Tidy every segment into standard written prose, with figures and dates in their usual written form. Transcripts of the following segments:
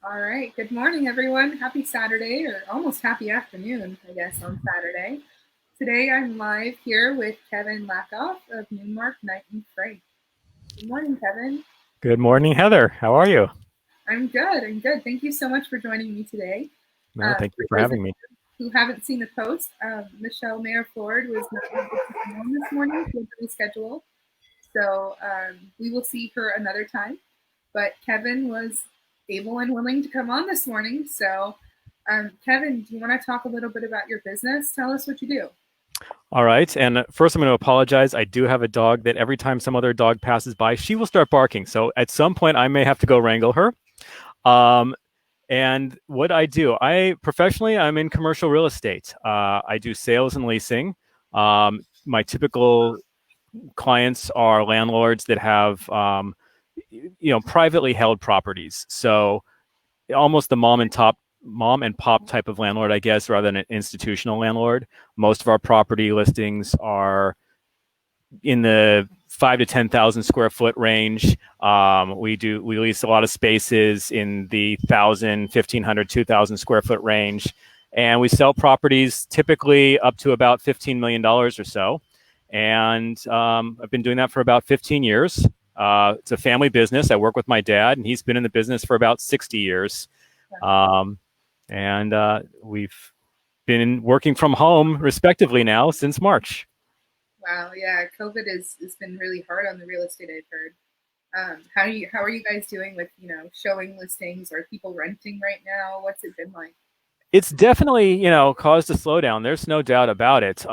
All right. Good morning, everyone. Happy Saturday, or almost happy afternoon, I guess, on Saturday. Today I'm live here with Kevin Lachoff of Newmark Knight and Frank. Good morning, Kevin. Good morning, Heather. How are you? I'm good. I'm good. Thank you so much for joining me today. No, thank For you for those of having me. you who haven't seen the post, Michelle Mayor Ford was not able to come on this morning. She had to reschedule. So we will see her another time. But Kevin was able and willing to come on this morning. So, Kevin, do you want to talk a little bit about your business? Tell us what you do. All right. And first, I'm going to apologize. I do have a dog that every time some other dog passes by, she will start barking. So at some point, I may have to go wrangle her. Um, and what I do, I'm in commercial real estate. I do sales and leasing. My typical clients are landlords that have, privately held properties. So almost the mom and pop type of landlord, I guess, rather than an institutional landlord. Most of our property listings are in the 5 to 10,000 square foot range. We lease a lot of spaces in the 1,000, 1,500, 2,000 square foot range, and we sell properties typically up to about $15 million or so. And I've been doing that for about 15 years. It's a family business. I work with my dad, and he's been in the business for about 60 years. Um, and we've been working from home respectively now since March. Wow, yeah, COVID has been really hard on the real estate. I've heard. How are you guys doing with showing listings or people renting right now? What's it been like? It's definitely, caused a slowdown. There's no doubt about it.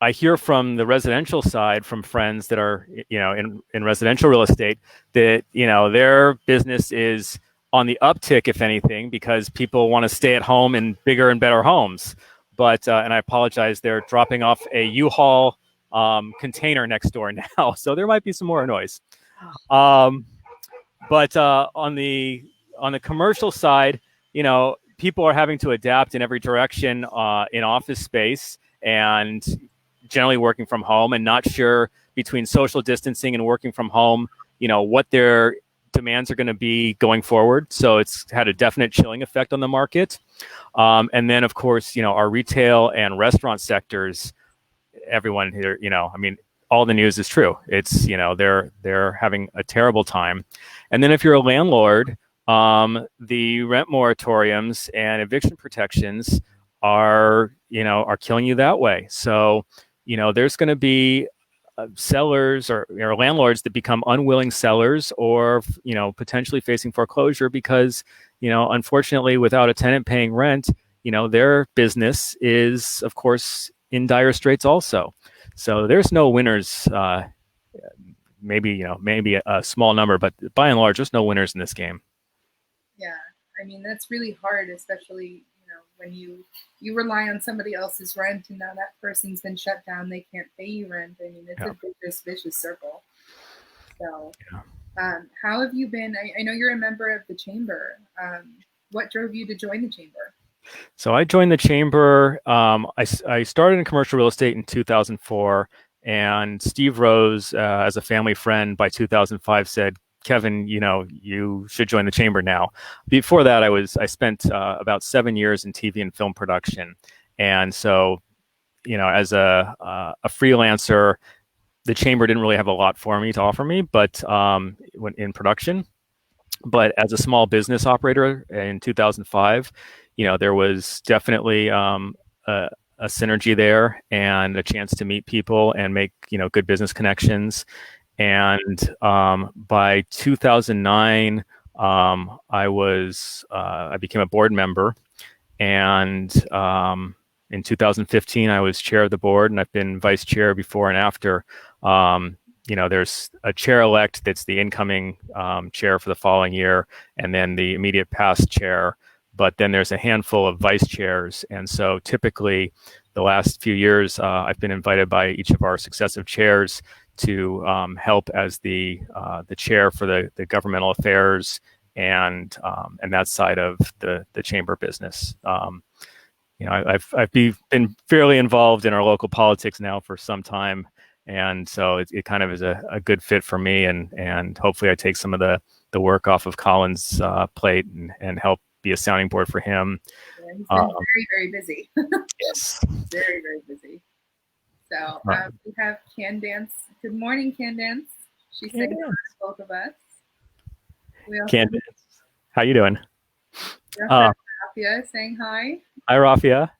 I hear from the residential side from friends that are, in residential real estate that, their business is on the uptick, if anything, because people want to stay at home in bigger and better homes. But, and I apologize, they're dropping off a U-Haul container next door now. So there might be some more noise. Um, but on the commercial side, people are having to adapt in every direction in office space and generally working from home and not sure between social distancing and working from home, what their demands are going to be going forward. So it's had a definite chilling effect on the market. And then, of course, our retail and restaurant sectors, everyone here, I mean, all the news is true. It's, they're having a terrible time. And then if you're a landlord, the rent moratoriums and eviction protections are killing you that way. So, there's going to be sellers or landlords that become unwilling sellers or, potentially facing foreclosure because, unfortunately, without a tenant paying rent, their business is, of course, in dire straits also. So there's no winners. Maybe a small number, but by and large, there's no winners in this game. Yeah, I mean that's really hard, especially when you rely on somebody else's rent and now that person's been shut down, they can't pay you rent. I mean, it's Yeah. a vicious circle. So, Yeah. how have you been? I know you're a member of the chamber. What drove you to join the chamber? So I joined the chamber. I started in commercial real estate in 2004, and Steve Rose, as a family friend by 2005, said, "Kevin, you should join the chamber now." Before that, I spent about 7 years in TV and film production, and so as a freelancer, the chamber didn't really have a lot for me to offer me, but when in production. But as a small business operator in 2005, there was definitely a synergy there and a chance to meet people and make good business connections. And by 2009, I became a board member, and in 2015, I was chair of the board, and I've been vice chair before and after. There's a chair elect that's the incoming chair for the following year, and then the immediate past chair. But then there's a handful of vice chairs, and so typically, the last few years, I've been invited by each of our successive chairs to help as the chair for the governmental affairs and that side of the chamber business. I've been fairly involved in our local politics now for some time, and so it kind of is a good fit for me, and hopefully I take some of the work off of Colin's plate and help be a sounding board for him. Yeah, he's been very, very busy. Yes. Very, very busy. So we have Candace. Good morning, Candace. She's saying hi to both of us. Candace, how you doing? Rafia saying hi. Hi, Rafia.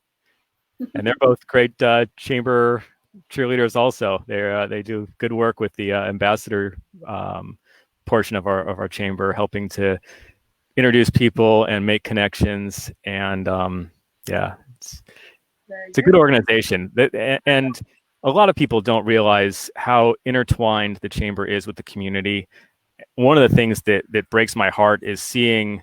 And they're both great chamber cheerleaders. Also, they do good work with the ambassador portion of our chamber, helping to introduce people and make connections. And yeah, it's a good organization. And a lot of people don't realize how intertwined the chamber is with the community. One of the things that breaks my heart is seeing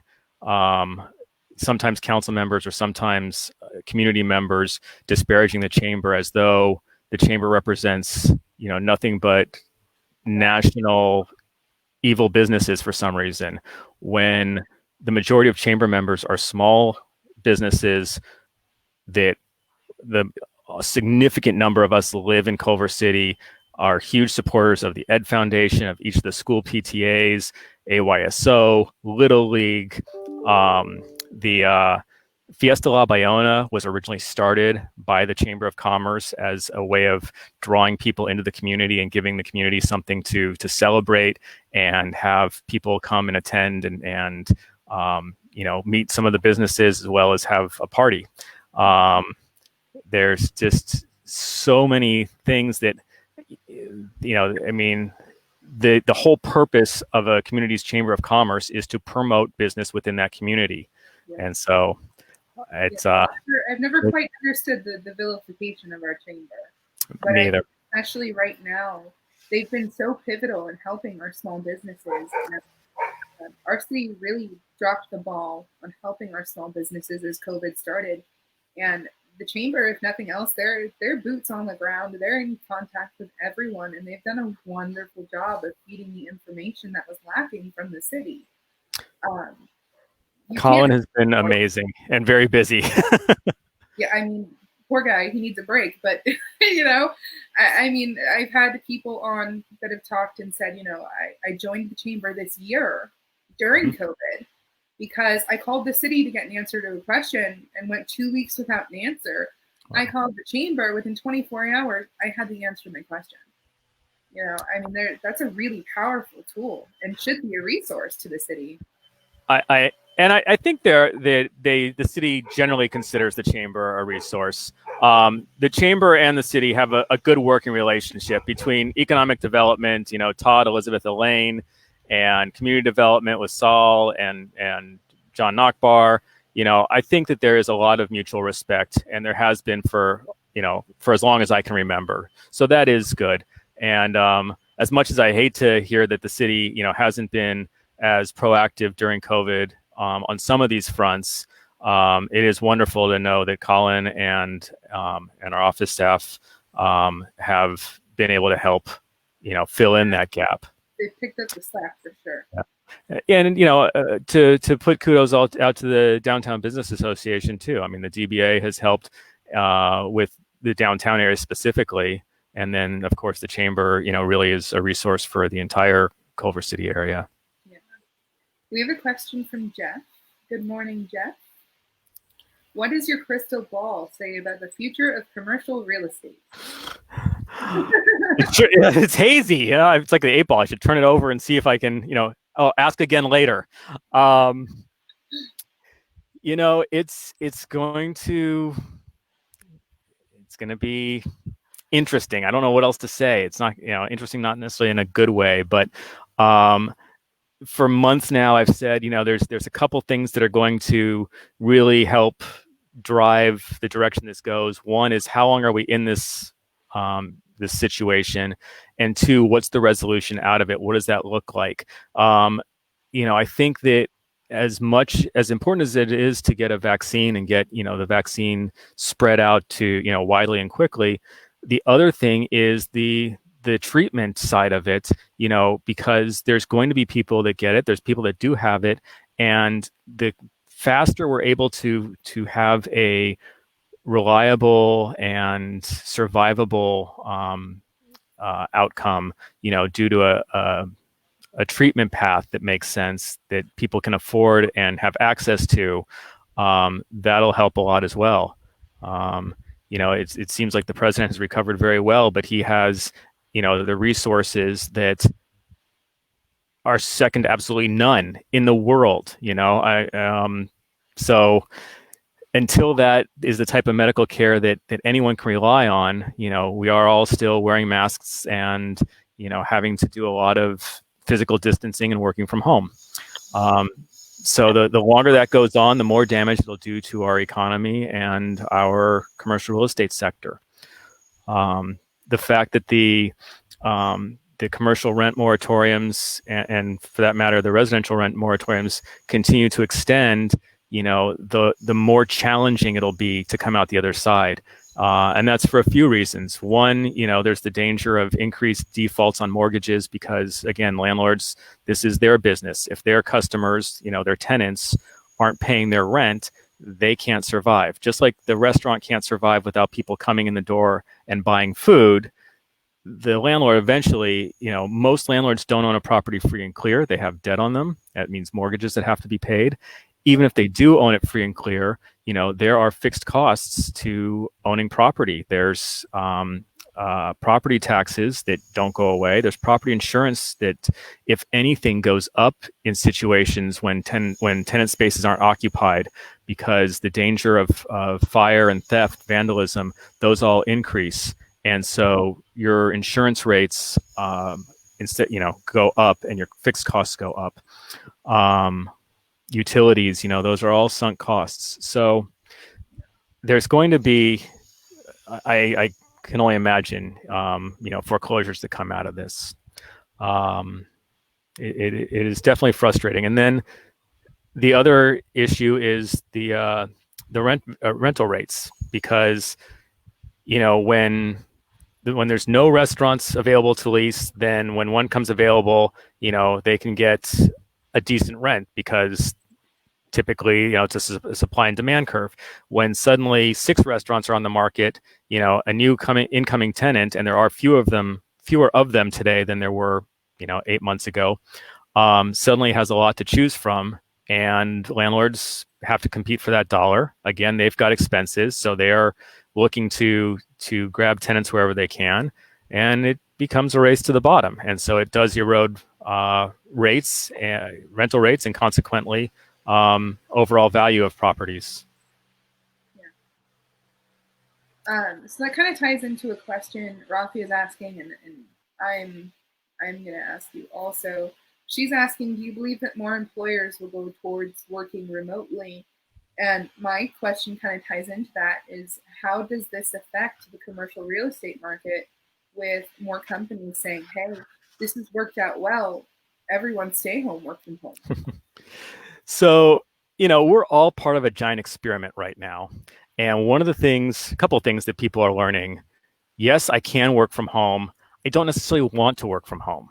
sometimes council members or sometimes community members disparaging the chamber as though the chamber represents, nothing but national evil businesses for some reason, when the majority of chamber members are small businesses that a significant number of us live in Culver City, are huge supporters of the Ed Foundation, of each of the school PTAs, AYSO, Little League. The Fiesta La Bayona was originally started by the Chamber of Commerce as a way of drawing people into the community and giving the community something to celebrate and have people come and attend and meet some of the businesses as well as have a party. There's just so many things that, the whole purpose of a community's chamber of commerce is to promote business within that community. Yeah. And so it's I've never quite understood the vilification of our chamber. But me either. Especially right now, they've been so pivotal in helping our small businesses. Our city really dropped the ball on helping our small businesses as COVID started. And the chamber, if nothing else, they're boots on the ground. They're in contact with everyone, and they've done a wonderful job of feeding the information that was lacking from the city. Colin has been amazing and very busy. Yeah, I mean, poor guy, he needs a break. But, I've had people on that have talked and said, I joined the chamber this year during COVID because I called the city to get an answer to a question and went 2 weeks without an answer. Wow. I called the chamber. Within 24 hours, I had the answer to my question. That's a really powerful tool and should be a resource to the city. I think the city generally considers the chamber a resource. The chamber and the city have a good working relationship between economic development, Todd, Elizabeth, Elaine, and community development with Saul and John Nachbar. I think that there is a lot of mutual respect, and there has been for as long as I can remember. So that is good. And as much as I hate to hear that the city, hasn't been as proactive during COVID on some of these fronts, it is wonderful to know that Colin and our office staff have been able to help, fill in that gap. They picked up the slack for sure. Yeah. And to put kudos out to the Downtown Business Association too. I mean, the DBA has helped with the downtown area specifically, and then of course the chamber, really is a resource for the entire Culver City area. Yeah. We have a question from Jeff. Good morning, Jeff. What does your crystal ball say about the future of commercial real estate? It's hazy. It's like the 8 ball. I should turn it over and see if I can, ask again later. It's going to be interesting. I don't know what else to say. It's not, interesting, not necessarily in a good way, but for months now, I've said, there's a couple things that are going to really help drive the direction this goes. One is, how long are we in this situation, and two, what's the resolution out of it? What does that look like? I think that as much as important as it is to get a vaccine and get the vaccine spread out to widely and quickly, the other thing is the treatment side of it, because there's going to be people that get it, there's people that do have it, and the faster we're able to have a reliable and survivable outcome, due to a treatment path that makes sense that people can afford and have access to, that'll help a lot as well. Um, it seems like the president has recovered very well, but he has, the resources that are second to absolutely none in the world. So until that is the type of medical care that anyone can rely on, we are all still wearing masks and having to do a lot of physical distancing and working from home. So the longer that goes on, the more damage it'll do to our economy and our commercial real estate sector. The fact that the commercial rent moratoriums and for that matter, the residential rent moratoriums continue to extend, the more challenging it'll be to come out the other side. And that's for a few reasons. One, there's the danger of increased defaults on mortgages because, again, landlords, this is their business. If their customers, their tenants aren't paying their rent, they can't survive. Just like the restaurant can't survive without people coming in the door and buying food, the landlord eventually, most landlords don't own a property free and clear. They have debt on them. That means mortgages that have to be paid. Even if they do own it free and clear, there are fixed costs to owning property. There's property taxes that don't go away. There's property insurance that, if anything, goes up in situations when tenant spaces aren't occupied, because the danger of fire and theft, vandalism, those all increase. And so your insurance rates instead, go up, and your fixed costs go up. Utilities, those are all sunk costs. So there's going to be, I can only imagine, foreclosures that come out of this. It is definitely frustrating. And then the other issue is the rental rates, because when there's no restaurants available to lease, then when one comes available, they can get a decent rent because typically, it's a supply and demand curve. When suddenly 6 restaurants are on the market, a new incoming tenant, and there are fewer of them today than there were, 8 months ago, suddenly has a lot to choose from, and landlords have to compete for that dollar. Again, they've got expenses, so they are looking to grab tenants wherever they can, and it becomes a race to the bottom. And so it does erode rates, rental rates, and consequently overall value of properties. Yeah. So that kind of ties into a question Rafi is asking, and I'm going to ask you also. She's asking, do you believe that more employers will go towards working remotely? And my question kind of ties into that is, how does this affect the commercial real estate market with more companies saying, hey, this has worked out well, everyone stay home, work from home? So, we're all part of a giant experiment right now. And a couple of things that people are learning: yes, I can work from home. I don't necessarily want to work from home.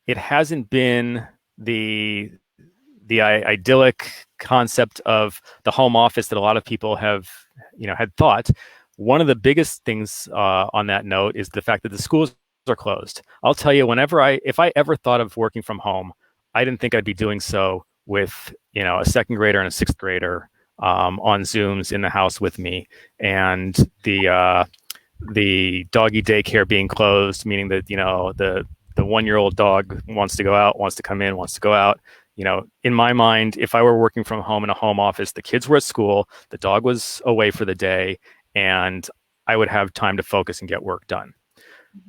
It hasn't been the idyllic concept of the home office that a lot of people have, had thought. One of the biggest things on that note is the fact that the schools are closed. I'll tell you, if I ever thought of working from home, I didn't think I'd be doing so with, a second grader and a sixth grader on Zooms in the house with me, and the doggy daycare being closed, meaning that the 1-year-old dog wants to go out, wants to come in, wants to go out. In my mind, if I were working from home in a home office, the kids were at school, the dog was away for the day, and I would have time to focus and get work done.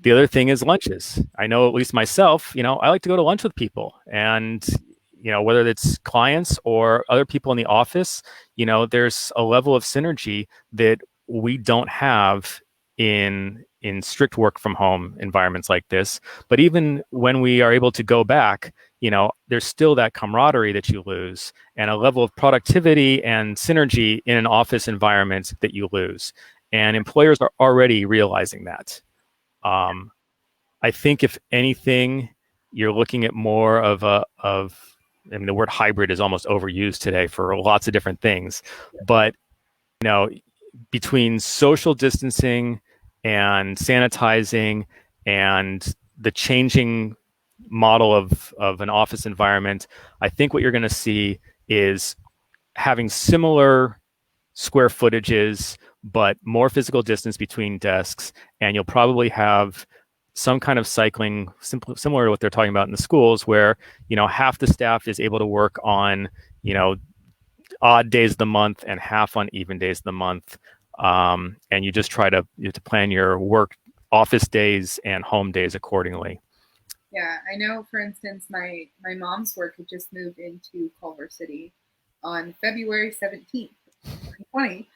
The other thing is lunches. I know, at least myself, I like to go to lunch with people, and whether it's clients or other people in the office, there's a level of synergy that we don't have in strict work from home environments like this. But even when we are able to go back, there's still that camaraderie that you lose, and a level of productivity and synergy in an office environment that you lose. And employers are already realizing that. I think, if anything, you're looking at more of the word hybrid is almost overused today for lots of different things, but between social distancing and sanitizing and the changing model of an office environment, I think what you're going to see is having similar square footages, but more physical distance between desks. And you'll probably have some kind of cycling, similar to what they're talking about in the schools, where, half the staff is able to work on, odd days of the month and half on even days of the month. And you just try to plan your work office days and home days accordingly. Yeah, I know, for instance, my mom's work had just moved into Culver City on February 17th, 2020.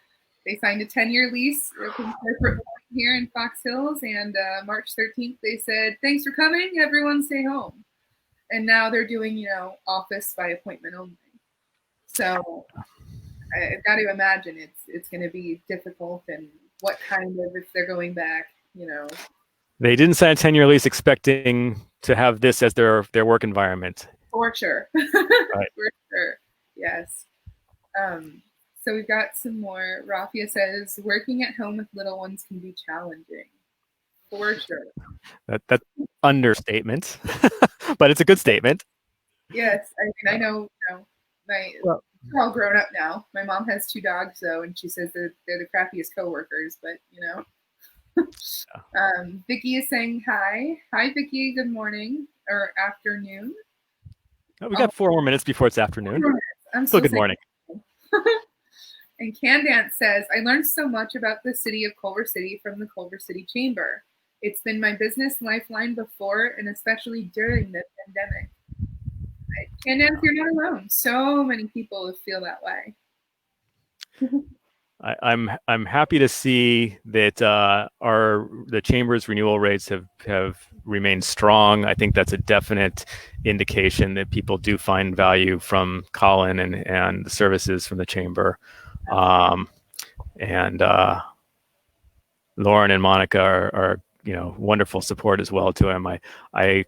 They signed a 10-year lease from corporate here in Fox Hills, and March 13th, they said, "Thanks for coming, everyone stay home." And now they're doing, office by appointment only. So I've got to imagine it's going to be difficult, and what kind of, if they're going back, They didn't sign a 10-year lease expecting to have this as their work environment. For sure. Right. For sure. Yes. So we've got some more. Rafia says, working at home with little ones can be challenging. For sure. That's understatement, but it's a good statement. Yes. I mean, I know, they're all grown up now. My mom has 2 dogs, though, and she says they're the crappiest coworkers, but, Vicky is saying hi. Hi, Vicky. Good morning or afternoon. Oh, we got 4 more minutes before it's afternoon. I'm still good morning. And Candance says, I learned so much about the city of Culver City from the Culver City Chamber. It's been my business lifeline before, and especially during the pandemic. Candance, you're not alone. So many people feel that way. I'm happy to see that the chamber's renewal rates have remained strong. I think that's a definite indication that people do find value from Colin and the services from the chamber. And Lauren and Monica are wonderful support as well to him. I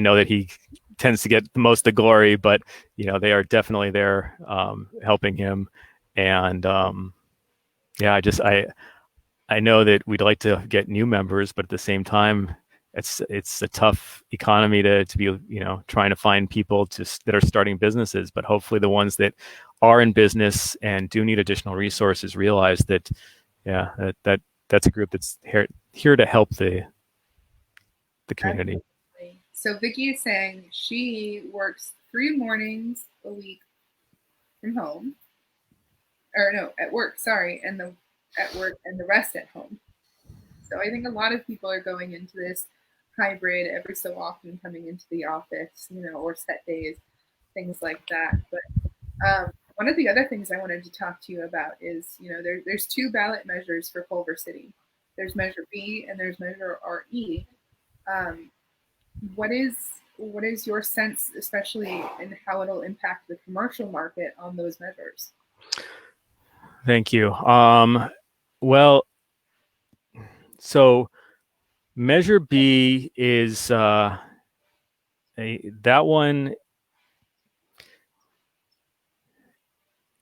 know that he tends to get most of the glory, but they are definitely there helping him. And I know that we'd like to get new members, but at the same time, it's a tough economy to be trying to find people that are starting businesses. But hopefully, the ones that are in business and do need additional resources realize that that's a group that's here to help the community. Absolutely. So Vicky is saying she works 3 mornings a week from home. Or no, at work, sorry, and the rest at home. So I think a lot of people are going into this hybrid every so often, coming into the office, or set days, things like that. But one of the other things I wanted to talk to you about is, there's 2 ballot measures for Culver City. There's Measure B and there's Measure RE. What is your sense, especially in how it'll impact the commercial market on those measures? Thank you. Well, so Measure B is that one.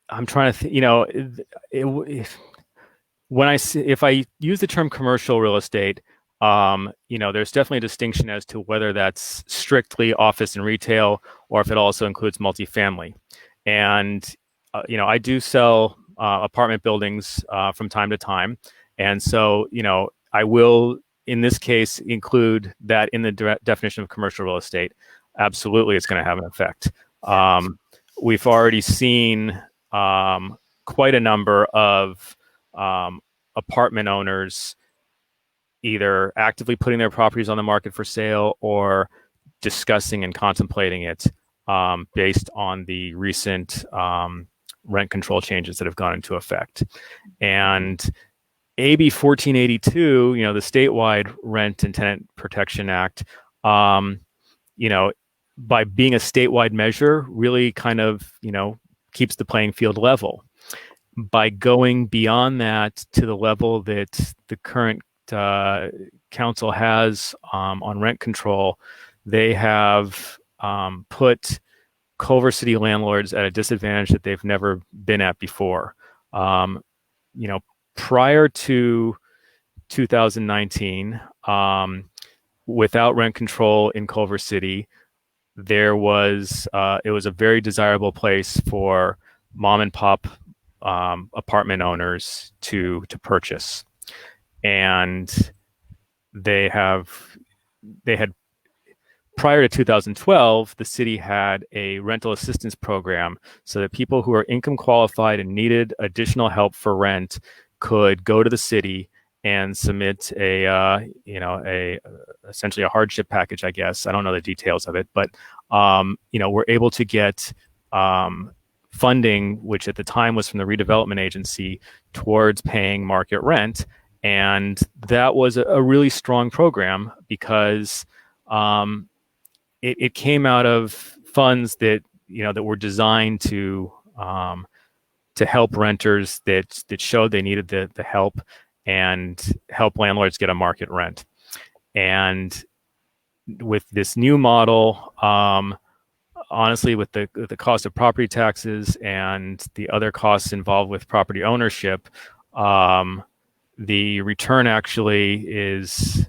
I'm trying to if I use the term commercial real estate, there's definitely a distinction as to whether that's strictly office and retail or if it also includes multifamily. And I do sell apartment buildings from time to time, and so I will, in this case, include that in the definition of commercial real estate. Absolutely, it's going to have an effect. We've already seen quite a number of apartment owners either actively putting their properties on the market for sale or discussing and contemplating it based on the recent rent control changes that have gone into effect. And AB 1482, the statewide Rent and Tenant Protection Act, by being a statewide measure, really kind of, keeps the playing field level. By going beyond that to the level that the current council has on rent control, they have put Culver City landlords at a disadvantage that they've never been at before. Prior to 2019, without rent control in Culver City, it was a very desirable place for mom and pop apartment owners to purchase, and they have they had prior to 2012, the city had a rental assistance program so that people who are income qualified and needed additional help for rent could go to the city and submit a essentially a hardship package. I guess I don't know the details of it, but we're able to get funding, which at the time was from the redevelopment agency, towards paying market rent, and that was a really strong program because it came out of funds that were designed to help renters that showed they needed the help and help landlords get a market rent. And with this new model, honestly, with the cost of property taxes and the other costs involved with property ownership, the return actually is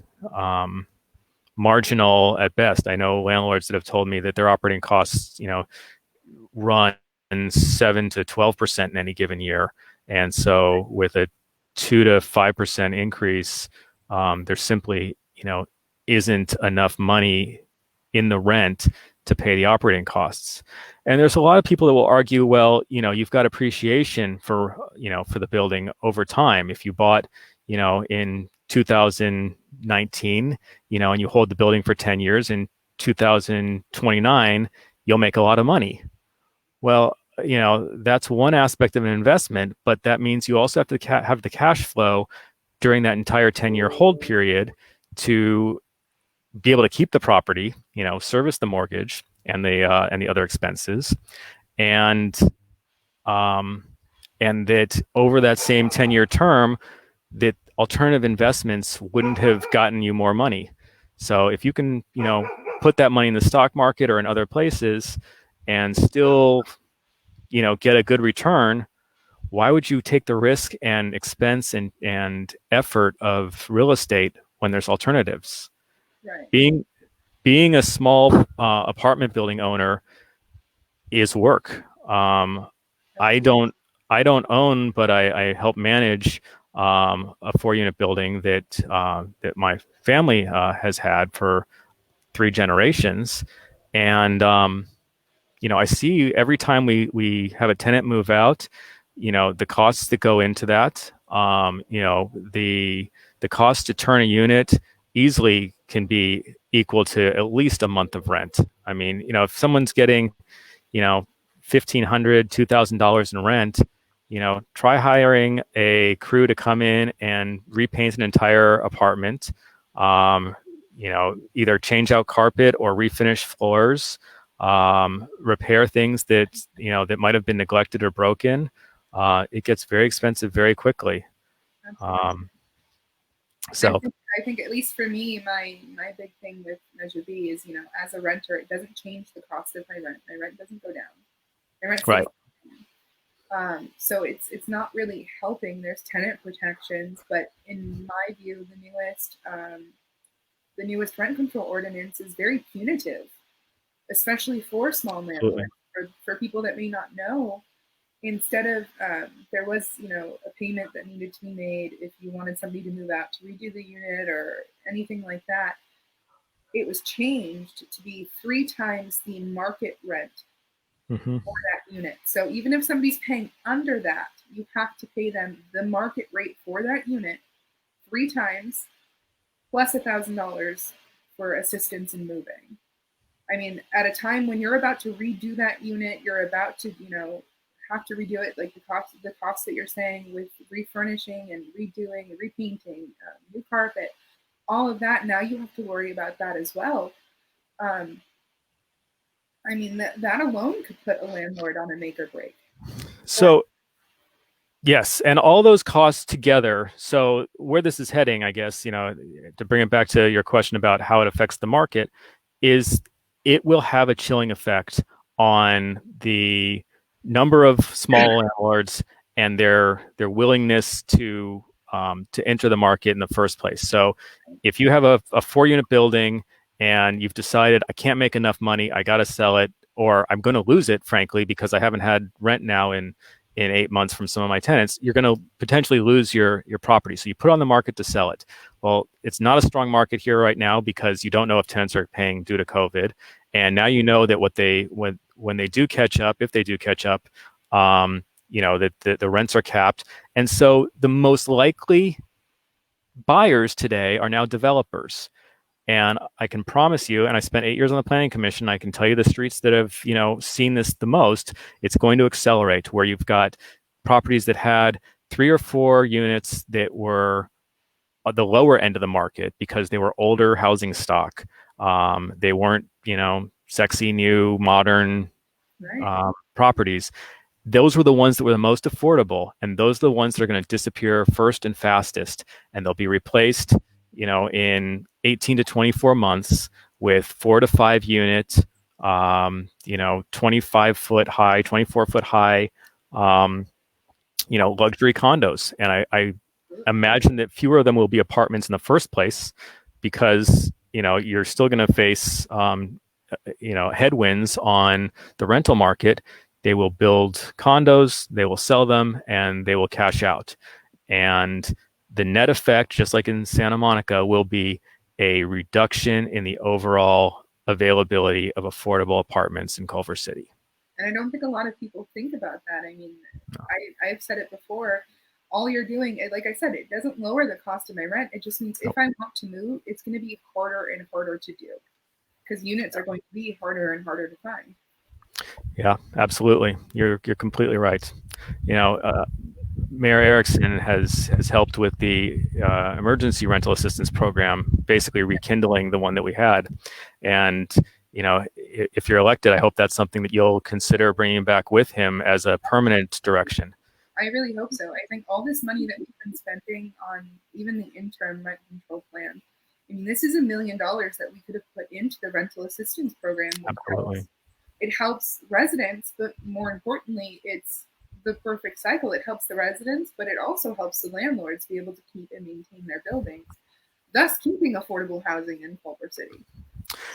marginal at best. I know landlords that have told me that their operating costs, run 7 to 12% in any given year, and so with a 2 to 5% increase, there simply, isn't enough money in the rent to pay the operating costs. And there's a lot of people that will argue, well, you've got appreciation for the building over time. If you bought, in 2019, and you hold the building for 10 years, in 2029, you'll make a lot of money. Well, that's one aspect of an investment, but that means you also have to have the cash flow during that entire 10-year hold period to be able to keep the property, service the mortgage and the other expenses, and that over that same 10-year term, that alternative investments wouldn't have gotten you more money. So if you can, put that money in the stock market or in other places and still, get a good return, why would you take the risk and expense and effort of real estate when there's alternatives? Right. Being a small apartment building owner is work. I don't own, but I help manage a 4-unit building that my family has had for 3 generations, and I see every time we have a tenant move out, the costs that go into that, the cost to turn a unit easily can be equal to at least a month of rent. I mean, if someone's getting, $1,500, $2,000 in rent, try hiring a crew to come in and repaint an entire apartment, either change out carpet or refinish floors, repair things that might have been neglected or broken. It gets very expensive very quickly. So I think at least for me, my big thing with Measure B is, as a renter, it doesn't change the cost of my rent. My rent doesn't go down. My rent stays down. So it's not really helping. There's tenant protections, but in my view, the newest rent control ordinance is very punitive, especially for small landlords. For people that may not know, instead of there was a payment that needed to be made if you wanted somebody to move out to redo the unit or anything like that, it was changed to be 3 times the market rent for that unit. So even if somebody's paying under that, you have to pay them the market rate for that unit 3 times plus $1,000 for assistance in moving. I mean, at a time when you're about to redo that unit, you're about to, have to redo it, like the cost that you're saying with refurnishing and redoing and repainting, new carpet, all of that. Now you have to worry about that as well. I mean, that alone could put a landlord on a make or break. So, yes, and all those costs together. So where this is heading, I guess, to bring it back to your question about how it affects the market, is it will have a chilling effect on the number of small landlords and their willingness to to enter the market in the first place. So if you have a 4-unit building and you've decided I can't make enough money, I got to sell it, or I'm going to lose it, frankly, because I haven't had rent now in 8 months from some of my tenants, you're going to potentially lose your property. So you put it on the market to sell it. Well, it's not a strong market here right now because you don't know if tenants are paying due to COVID. And now you know that when they do catch up, if they do catch up, that the rents are capped. And so the most likely buyers today are now developers. And I can promise you, and I spent 8 years on the planning commission, I can tell you the streets that have, seen this the most, it's going to accelerate where you've got properties that had 3 or 4 units that were at the lower end of the market because they were older housing stock. They weren't, sexy, new, modern properties. Those were the ones that were the most affordable, and those are the ones that are going to disappear first and fastest, and they'll be replaced, in 18 to 24 months with 4 to 5 units, 25-foot high, 24-foot high, luxury condos. And I imagine that fewer of them will be apartments in the first place because, you're still going to face, headwinds on the rental market. They will build condos, they will sell them, and they will cash out. And the net effect, just like in Santa Monica, will be a reduction in the overall availability of affordable apartments in Culver City. And I don't think a lot of people think about that. I mean, no. I've said it before. All you're doing, like I said, it doesn't lower the cost of my rent. It just means if I want to move, it's going to be harder and harder to do because units are going to be harder and harder to find. Yeah, absolutely. You're completely right. Mayor Erickson has helped with the emergency rental assistance program, basically rekindling the one that we had. And if you're elected, I hope that's something that you'll consider bringing back with him as a permanent direction. I really hope so. I think all this money that we've been spending on even the interim rent control plan, I mean, this is $1 million that we could have put into the rental assistance program. Absolutely. It helps residents, but more importantly, it's the perfect cycle. It helps the residents, but it also helps the landlords be able to keep and maintain their buildings, thus keeping affordable housing in Culver City.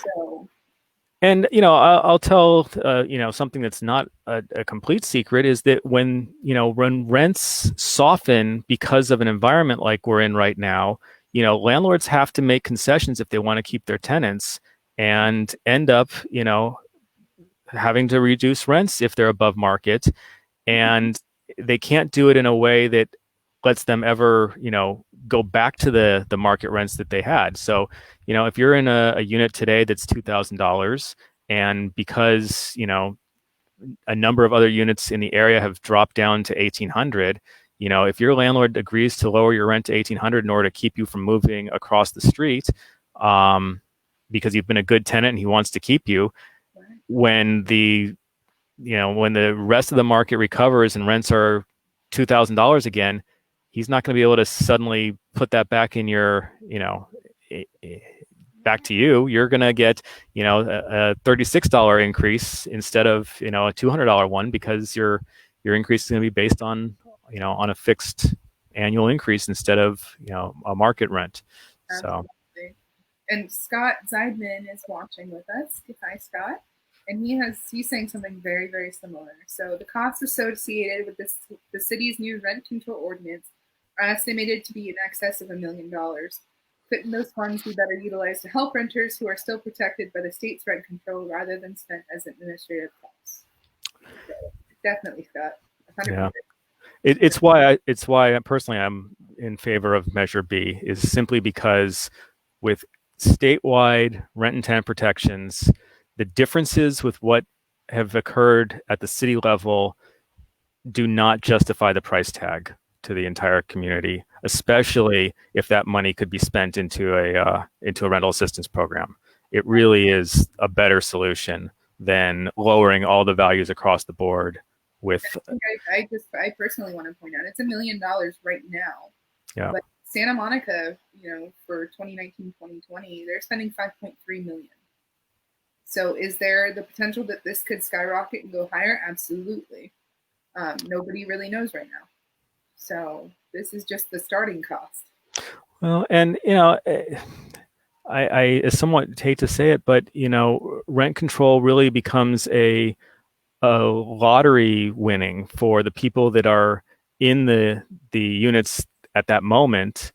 So, and I'll tell something that's not a complete secret is that when rents soften because of an environment like we're in right now, landlords have to make concessions if they want to keep their tenants, and end up having to reduce rents if they're above market, and they can't do it in a way that lets them ever, go back to the market rents that they had. So, if you're in a unit today that's $2,000, and because, a number of other units in the area have dropped down to 1,800, if your landlord agrees to lower your rent to 1,800 in order to keep you from moving across the street, because you've been a good tenant and he wants to keep you, when the rest of the market recovers and rents are $2,000 again, he's not going to be able to suddenly put that back in your, back to you. You're going to get, a $36 increase instead of, a $200 one, because your increase is going to be based on, on a fixed annual increase instead of, a market rent. Absolutely. So, and Scott Zeidman is watching with us. Hi, Scott. And he's saying something very, very similar. So the costs associated with the city's new rent control ordinance are estimated to be in excess of $1 million. Couldn't those funds be better utilized to help renters who are still protected by the state's rent control rather than spent as administrative costs? So, definitely, Scott. 100%. Yeah. It's why personally I'm in favor of Measure B, is simply because with statewide rent and tenant protections, the differences with what have occurred at the city level do not justify the price tag to the entire community, especially if that money could be spent into a rental assistance program. It really is a better solution than lowering all the values across the board. With I personally want to point out it's $1 million right now. Yeah. But Santa Monica, for 2019, 2020, they're spending $5.3 million. So is there the potential that this could skyrocket and go higher? Absolutely. Nobody really knows right now. So this is just the starting cost. Well, and I somewhat hate to say it, but rent control really becomes a lottery winning for the people that are in the units at that moment,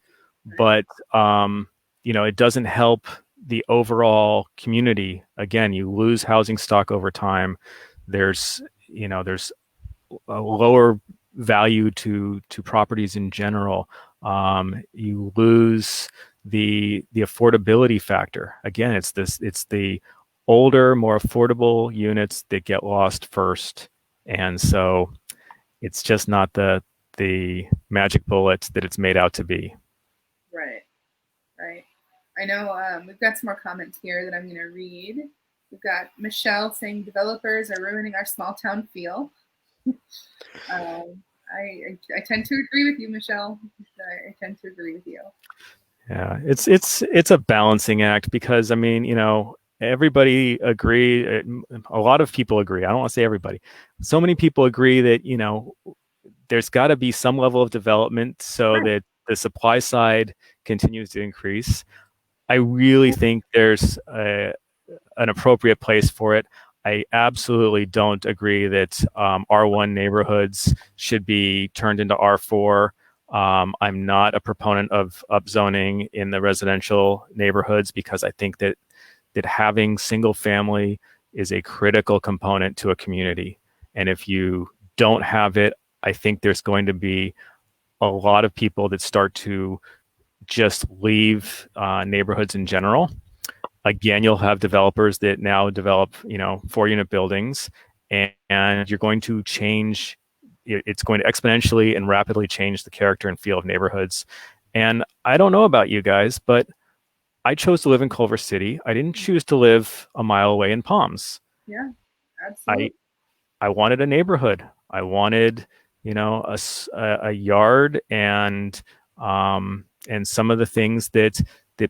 but it doesn't help the overall community. Again, you lose housing stock over time. There's a lower value to properties in general. You lose the affordability factor. Again, it's the older, more affordable units that get lost first, and so it's just not the magic bullet that it's made out to be. Right, right. I know we've got some more comments here that I'm going to read. We've got Michelle saying developers are ruining our small town feel. I tend to agree with you, Michelle. I tend to agree with you. Yeah, it's a balancing act because I mean, everybody agree. A lot of people agree. I don't want to say everybody. So many people agree that there's got to be some level of development so Right. that the supply side continues to increase. I really think there's an appropriate place for it. I absolutely don't agree that R1 neighborhoods should be turned into R4. I'm not a proponent of upzoning in the residential neighborhoods because I think that having single family is a critical component to a community. And if you don't have it, I think there's going to be a lot of people that start to just leave neighborhoods in general. Again, you'll have developers that now develop 4-unit buildings, and you're going to change. It's going to exponentially and rapidly change the character and feel of neighborhoods. And I don't know about you guys, but I chose to live in Culver City. I didn't choose to live a mile away in Palms. Yeah, I absolutely. I wanted a neighborhood. I wanted, a yard and some of the things that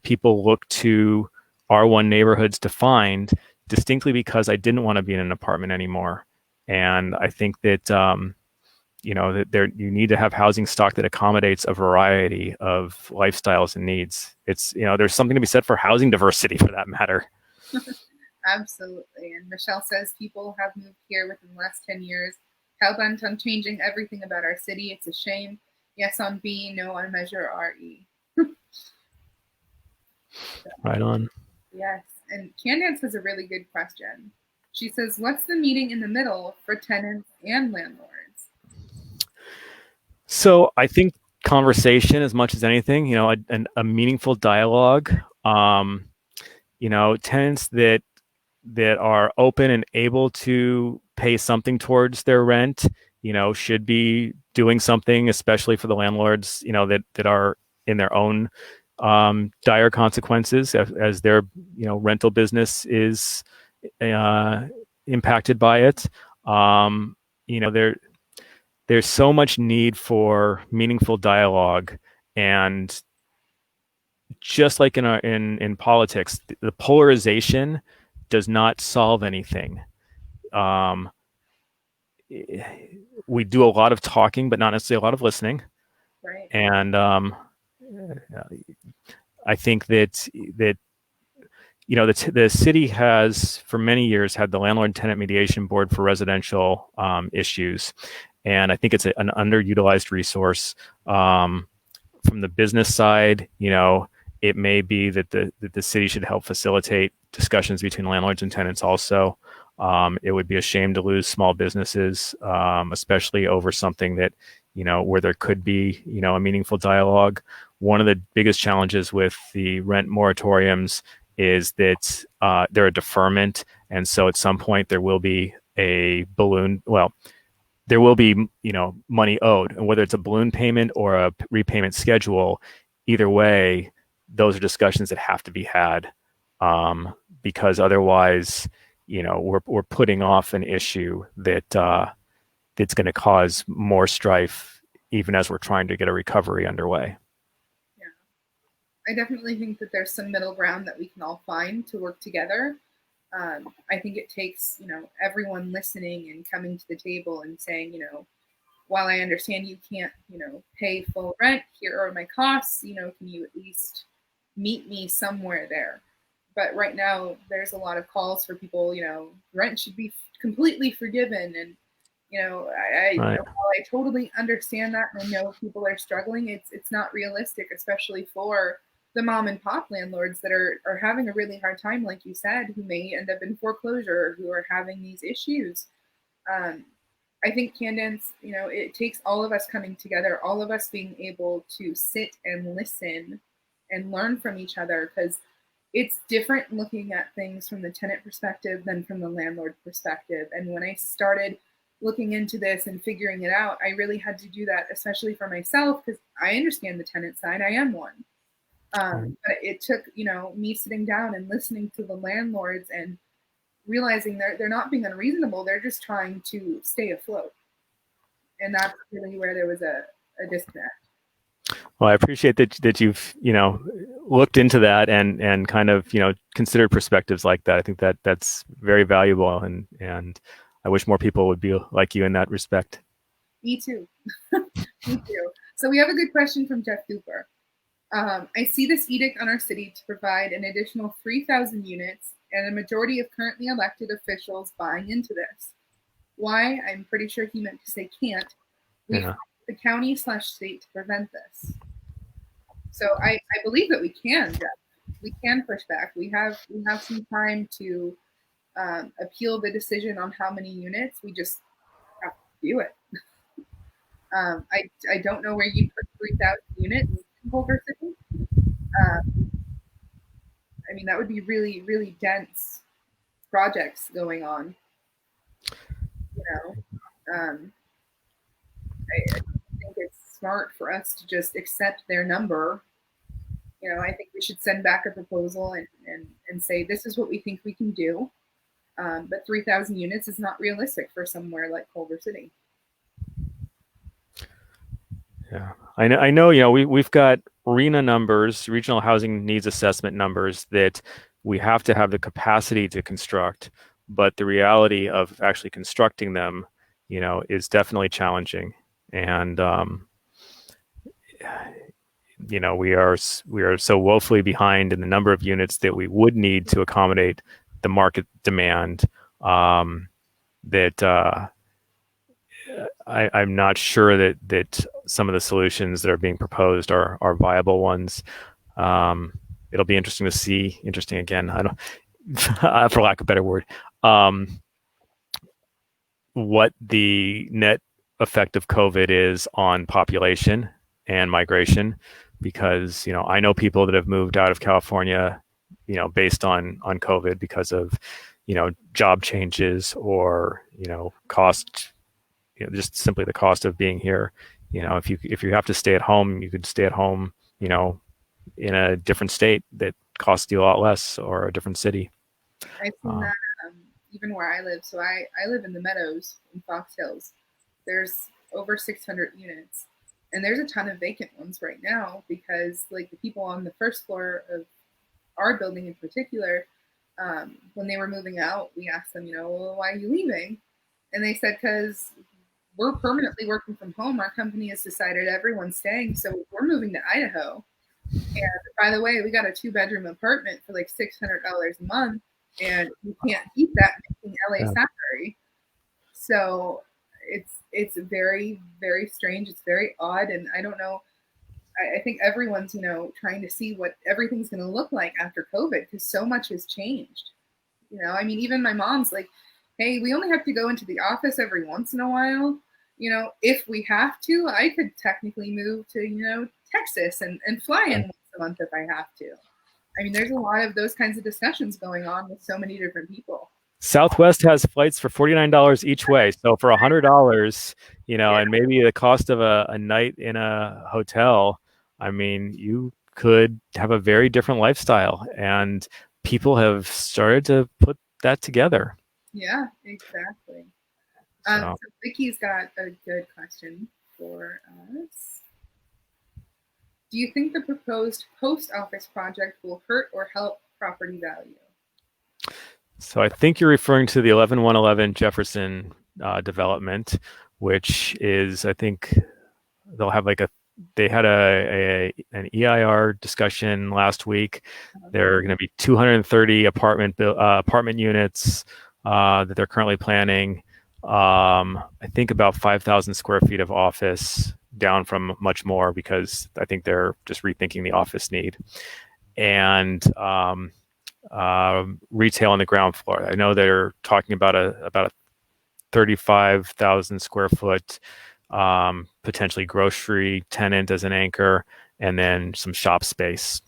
people look to R1 neighborhoods to find, distinctly because I didn't want to be in an apartment anymore. And I think that that there you need to have housing stock that accommodates a variety of lifestyles and needs. It's there's something to be said for housing diversity for that matter. Absolutely. And Michelle says people have moved here within the last 10 years, hell bent on changing everything about our city. It's a shame. Yes on B, no on measure RE. Right on. Yes. And Candace has a really good question. She says, what's the meeting in the middle for tenants and landlords? So I think conversation, as much as anything, a meaningful dialogue. Tenants that are open and able to pay something towards their rent, should be doing something, especially for the landlords, that are in their own dire consequences as their rental business is uh, impacted by it. Um, there's so much need for meaningful dialogue, and just like in politics, the polarization does not solve anything. Um, we do a lot of talking, but not necessarily a lot of listening. Right. And I think that the city has for many years had the landlord tenant mediation board for residential issues, and I think it's an underutilized resource. From the business side, it may be that the city should help facilitate discussions between landlords and tenants also. It would be a shame to lose small businesses, especially over something that, where there could be, a meaningful dialogue. One of the biggest challenges with the rent moratoriums is that they're a deferment. And so at some point there will be a balloon. Well, there will be money owed, and whether it's a balloon payment or a repayment schedule, either way, those are discussions that have to be had, because otherwise, we're putting off an issue that's going to cause more strife, even as we're trying to get a recovery underway. Yeah. I definitely think that there's some middle ground that we can all find to work together. I think it takes, everyone listening and coming to the table and saying, while I understand you can't, pay full rent, here are my costs, can you at least meet me somewhere there? But right now, there's a lot of calls for people, rent should be completely forgiven. And, Right. while I totally understand that and I know people are struggling, it's not realistic, especially for the mom and pop landlords that are having a really hard time, like you said, who may end up in foreclosure, who are having these issues. Um, I think Candance, it takes all of us coming together, all of us being able to sit and listen and learn from each other, because it's different looking at things from the tenant perspective than from the landlord perspective. And when I started looking into this and figuring it out, I really had to do that, especially for myself, because I understand the tenant side. I am one. But it took, me sitting down and listening to the landlords and realizing they're not being unreasonable. They're just trying to stay afloat. And that's really where there was a disconnect. Well, I appreciate that you've looked into that and kind of considered perspectives like that. I think that's very valuable, and I wish more people would be like you in that respect. Me too. Me too. So we have a good question from Jeff Cooper. I see this edict on our city to provide an additional 3,000 units and a majority of currently elected officials buying into this. Why? I'm pretty sure he meant to say can't. We Yeah. the county/state to prevent this. So I believe that we can, Jeff. We can push back. We have some time to appeal the decision on how many units. We just have to do it. I don't know where you put 3,000 units in Culver City. I mean, that would be really, really dense projects going on. You I think it's smart for us to just accept their number. I think we should send back a proposal and say this is what we think we can do. But 3,000 units is not realistic for somewhere like Culver City. Yeah, I know. We've got RHNA numbers, regional housing needs assessment numbers, that we have to have the capacity to construct, but the reality of actually constructing them, is definitely challenging. And we are so woefully behind in the number of units that we would need to accommodate the market demand, that I'm not sure that some of the solutions that are being proposed are viable ones. It'll be interesting to see. Interesting again. I don't, for lack of a better word, what the net effect of COVID is on population and migration, because I know people that have moved out of California, based on COVID because of job changes or cost. Just simply the cost of being here. If you have to stay at home, you could stay at home, in a different state that costs you a lot less, or a different city. I've seen that even where I live. So I live in the Meadows in Fox Hills. There's over 600 units, and there's a ton of vacant ones right now because, like, the people on the first floor of our building in particular, when they were moving out, we asked them, well, why are you leaving? And they said, because we're permanently working from home. Our company has decided everyone's staying, so we're moving to Idaho. And by the way, we got a 2-bedroom apartment for like $600 a month, and you can't keep that making LA salary. So it's very, very strange. It's very odd, and I don't know. I think everyone's trying to see what everything's going to look like after COVID, because so much has changed. I mean, even my mom's like, hey, we only have to go into the office every once in a while. If we have to, I could technically move to, Texas and fly in once a month if I have to. I mean, there's a lot of those kinds of discussions going on with so many different people. Southwest has flights for $49 each way. So for $100, and maybe the cost of a night in a hotel, I mean, you could have a very different lifestyle. And people have started to put that together. Yeah, exactly. So So Vicky's got a good question for us. Do you think the proposed post office project will hurt or help property value? I think you're referring to the 11111 Jefferson development, which is, I think they'll have like they had an EIR discussion last week. There are going to be 230 apartment units that they're currently planning. I think about 5,000 square feet of office, down from much more because I think they're just rethinking the office need. And retail on the ground floor. I know they're talking about a 35,000 square foot potentially grocery tenant as an anchor, and then some shop space.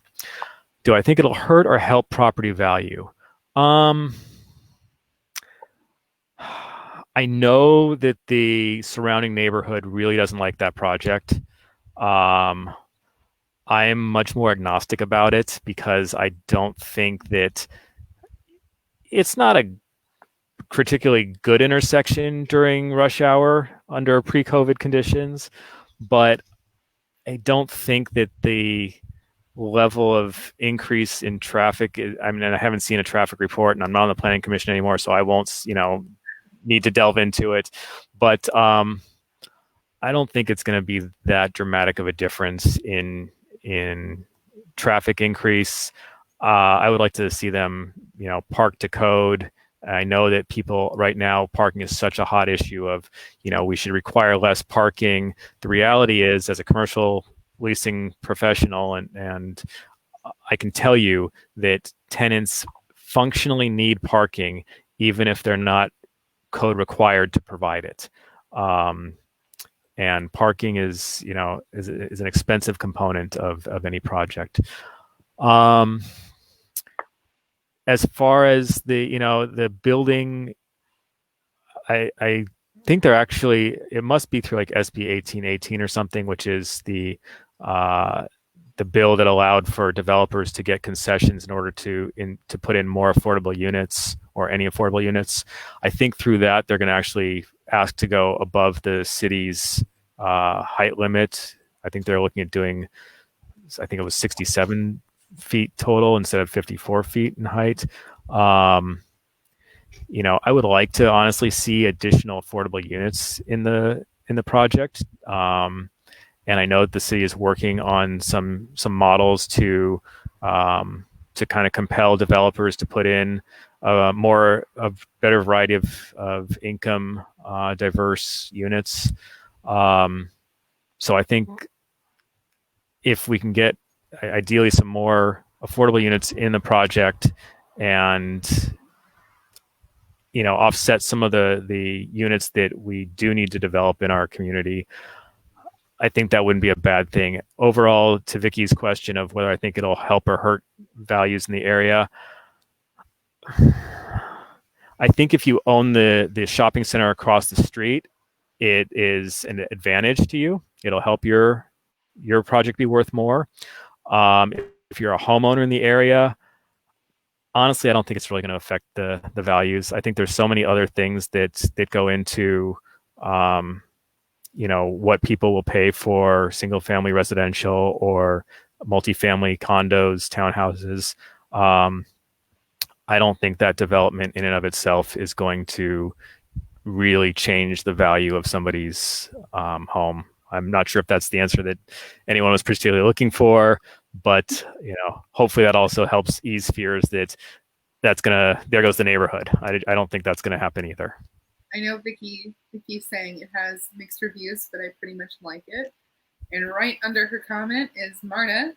Do I think it'll hurt or help property value? I know that the surrounding neighborhood really doesn't like that project. Um, I'm much more agnostic about it because I don't think that it's not a particularly good intersection during rush hour under pre-COVID conditions, but I don't think that the level of increase in traffic I mean, I haven't seen a traffic report, and I'm not on the planning commission anymore, so I won't, need to delve into it. But I don't think it's going to be that dramatic of a difference in traffic increase. I would like to see them, park to code. I know that people right now, parking is such a hot issue of, we should require less parking. The reality is, as a commercial leasing professional, and I can tell you that tenants functionally need parking, even if they're not code required to provide it. And parking is an expensive component of any project. As far as the building, I think they're actually, it must be through like SB 1818 or something, which is the bill that allowed for developers to get concessions in order to put in more affordable units or any affordable units. I think through that they're going to actually ask to go above the city's height limit. I think they're looking at doing, I think it was 67 feet total instead of 54 feet in height. I would like to honestly see additional affordable units in the project. And I know that the city is working on some models to kind of compel developers to put in a better variety of income diverse units. So I think if we can get ideally some more affordable units in the project and offset some of the units that we do need to develop in our community, I think that wouldn't be a bad thing. Overall, to Vicky's question of whether I think it'll help or hurt values in the area, I think if you own the shopping center across the street, it is an advantage to you. It'll help your project be worth more. If you're a homeowner in the area, honestly, I don't think it's really going to affect the values. I think there's so many other things that go into what people will pay for single family residential or multifamily condos, townhouses. I don't think that development in and of itself is going to really change the value of somebody's home. I'm not sure if that's the answer that anyone was particularly looking for, but hopefully that also helps ease fears that there goes the neighborhood. I don't think that's gonna happen either. I know Vicky's saying it has mixed reviews, but I pretty much like it. And right under her comment is Marta.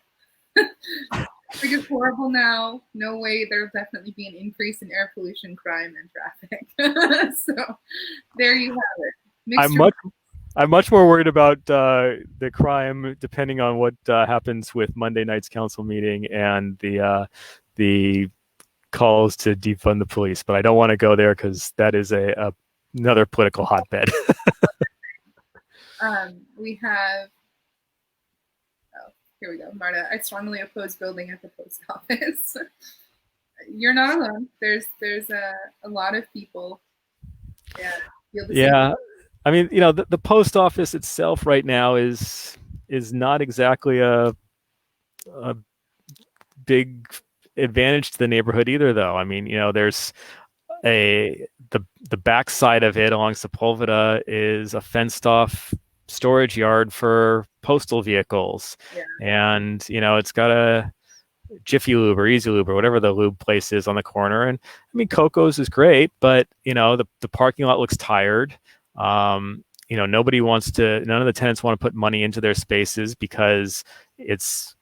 Traffic is horrible now. No way. There'll definitely be an increase in air pollution, crime, and traffic. So there you have it. I'm much more worried about the crime, depending on what happens with Monday night's council meeting and the calls to defund the police. But I don't want to go there because that is another political hotbed. We have. Here we go, Marta. I strongly oppose building at the post office. You're not alone. There's a lot of people that feel the same. Yeah, I mean, the post office itself right now is not exactly a big advantage to the neighborhood either, though. I mean, there's the backside of it along Sepulveda is a fenced off storage yard for postal vehicles, Yeah. and it's got a Jiffy Lube or Easy Lube or whatever the lube place is on the corner. And I mean, Coco's is great, but the parking lot looks tired. Nobody wants to. None of the tenants want to put money into their spaces because it's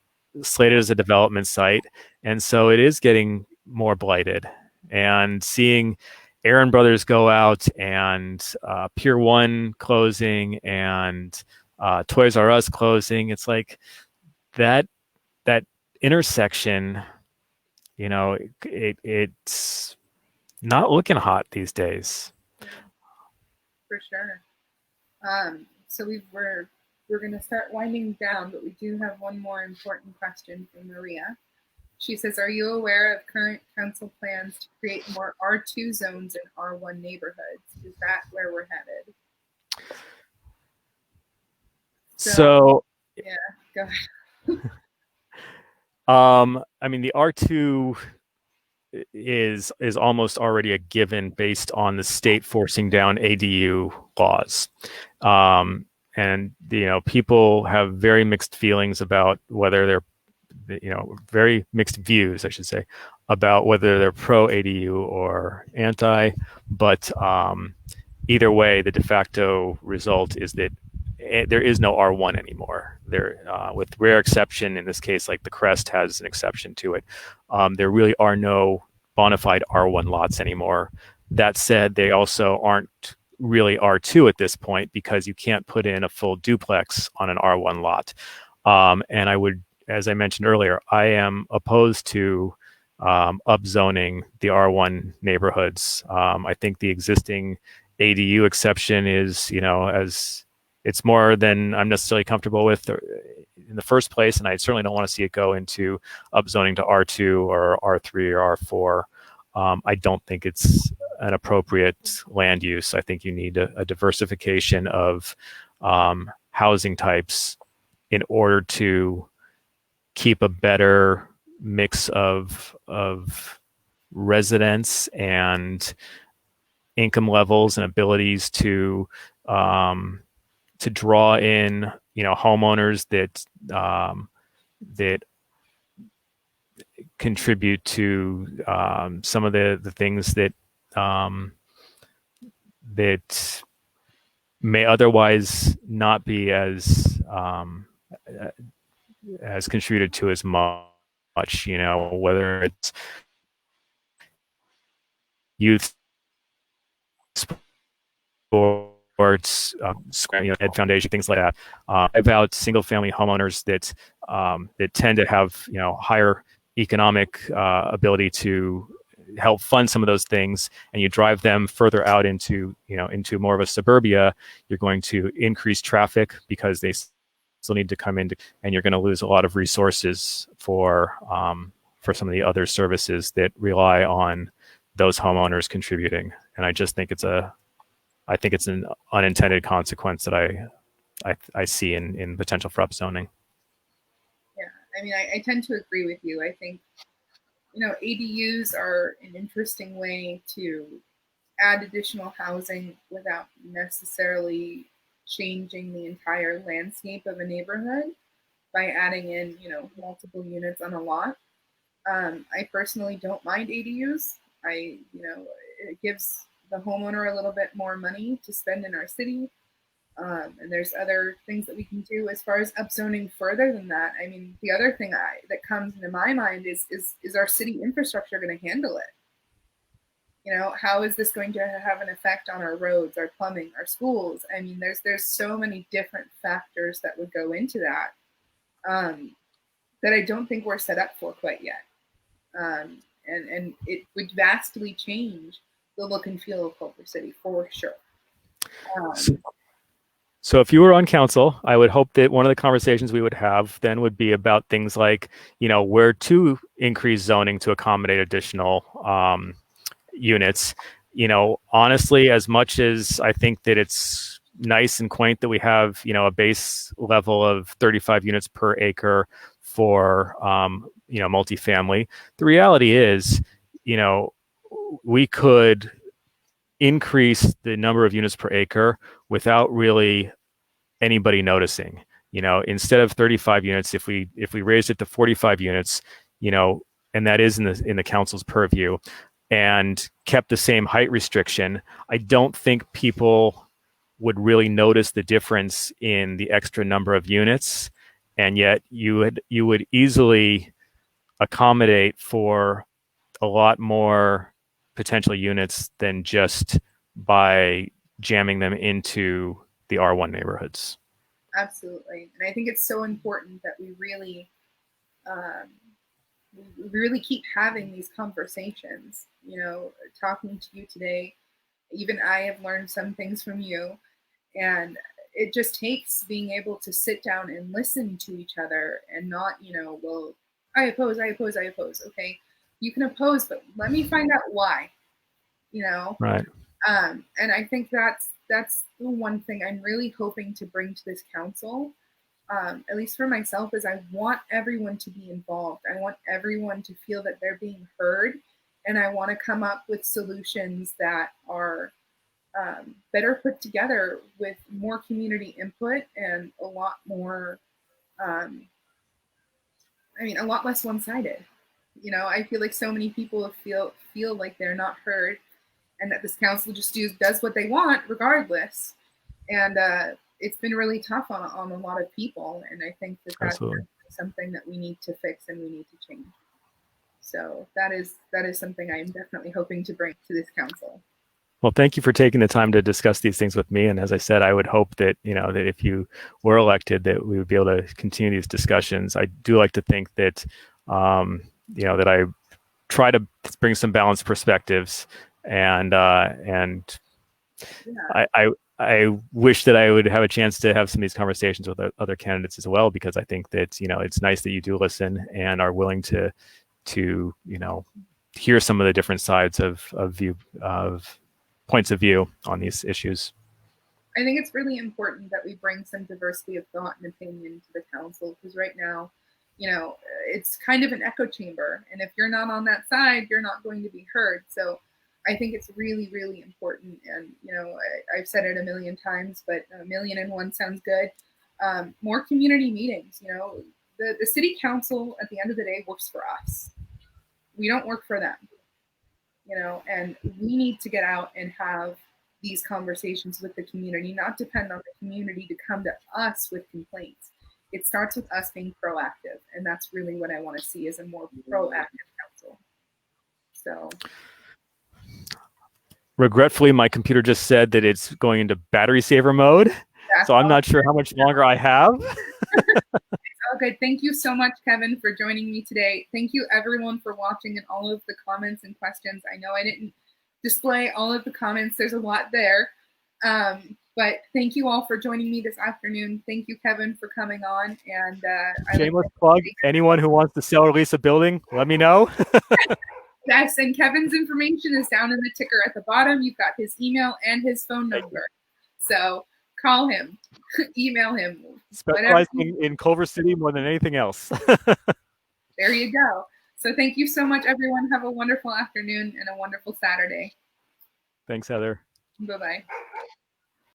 slated as a development site, and so it is getting more blighted. And seeing Aaron Brothers go out and Pier 1 closing and Toys R Us closing, it's like that intersection, it's not looking hot these days. For sure. So we're going to start winding down, but we do have one more important question from Maria. She says, are you aware of current council plans to create more R2 zones in R1 neighborhoods? Is that where we're headed? So yeah, go ahead. I mean, the R2 is almost already a given based on the state forcing down ADU laws. And people have very mixed feelings about whether they're very mixed views, I should say, about whether they're pro ADU or anti. But either way, the de facto result is that there is no R1 anymore. There, with rare exception, in this case, like the Crest has an exception to it. There really are no bona fide R1 lots anymore. That said, they also aren't really R2 at this point because you can't put in a full duplex on an R1 lot. And I would, as I mentioned earlier, I am opposed to upzoning the R1 neighborhoods. I think the existing ADU exception is, as it's more than I'm necessarily comfortable with in the first place, and I certainly don't want to see it go into upzoning to R2 or R3 or R4. I don't think it's an appropriate land use. I think you need a diversification of housing types in order to keep a better mix of residents and income levels and abilities to draw in homeowners that contribute to some of the things that that may otherwise not be as contributed to as much, whether it's youth sports, Ed Foundation, things like that. About single-family homeowners that tend to have higher economic ability to help fund some of those things, and you drive them further out into more of a suburbia, you're going to increase traffic because they still need to come in, and you're going to lose a lot of resources for some of the other services that rely on those homeowners contributing. And I just think it's an unintended consequence that I see in potential for upzoning. Yeah, I mean, I tend to agree with you. I think ADUs are an interesting way to add additional housing without necessarily changing the entire landscape of a neighborhood by adding in, multiple units on a lot. I personally don't mind ADUs. It gives the homeowner a little bit more money to spend in our city. And there's other things that we can do as far as upzoning further than that. I mean, the other thing that comes into my mind is our city infrastructure going to handle it? How is this going to have an effect on our roads, our plumbing, our schools? I mean, there's so many different factors that would go into that that I don't think we're set up for quite yet. And it would vastly change the look and feel of Culver City for sure. So if you were on council, I would hope that one of the conversations we would have then would be about things like, where to increase zoning to accommodate additional units. Honestly, as much as I think that it's nice and quaint that we have, a base level of 35 units per acre for, multifamily, the reality is, we could increase the number of units per acre without really anybody noticing. Instead of 35 units, if we raised it to 45 units, and that is in the council's purview, and kept the same height restriction, I don't think people would really notice the difference in the extra number of units, and yet you would easily accommodate for a lot more potential units than just by jamming them into the R1 neighborhoods. Absolutely. And I think it's so important that um, we really keep having these conversations. Talking to you today, even I have learned some things from you, and it just takes being able to sit down and listen to each other and not, well, I oppose, I oppose, I oppose. Okay, you can oppose, but let me find out why. You know, Right. and I think that's the one thing I'm really hoping to bring to this council, at least for myself, is I want everyone to be involved. I want everyone to feel that they're being heard, and I want to come up with solutions that are better put together with more community input and a lot more, um, a lot less one-sided. I feel like so many people feel like they're not heard, and that this council just does what they want regardless. And it's been really tough on a lot of people. And I think that's Absolutely. something that we need to fix and we need to change. So that is something I'm definitely hoping to bring to this council. Well, thank you for taking the time to discuss these things with me. And as I said, I would hope that, that if you were elected, that we would be able to continue these discussions. I do like to think that, that I try to bring some balanced perspectives, and Yeah. I wish that I would have a chance to have some of these conversations with other candidates as well, because I think that, it's nice that you do listen and are willing to hear some of the different sides of points of view on these issues. I think it's really important that we bring some diversity of thought and opinion to the council, because right now, it's kind of an echo chamber. And if you're not on that side, you're not going to be heard. So I think it's really, really important. And, I've said it a million times, but a million and one sounds good. More community meetings. The city council at the end of the day works for us. We don't work for them. And we need to get out and have these conversations with the community, not depend on the community to come to us with complaints. It starts with us being proactive, and that's really what I want to see, is a more proactive council. So, regretfully, my computer just said that it's going into battery saver mode, so I'm not sure how much longer I have. Okay, thank you so much, Kevin, for joining me today. Thank you, everyone, for watching and all of the comments and questions. I know I didn't display all of the comments. There's a lot there. But thank you all for joining me this afternoon. Thank you, Kevin, for coming on. And shameless plug, anyone who wants to sell or lease a building, let me know. Yes, and Kevin's information is down in the ticker at the bottom. You've got his email and his phone number. So call him, email him. Specializing in Culver City more than anything else. There you go. So thank you so much, everyone. Have a wonderful afternoon and a wonderful Saturday. Thanks, Heather. Bye-bye.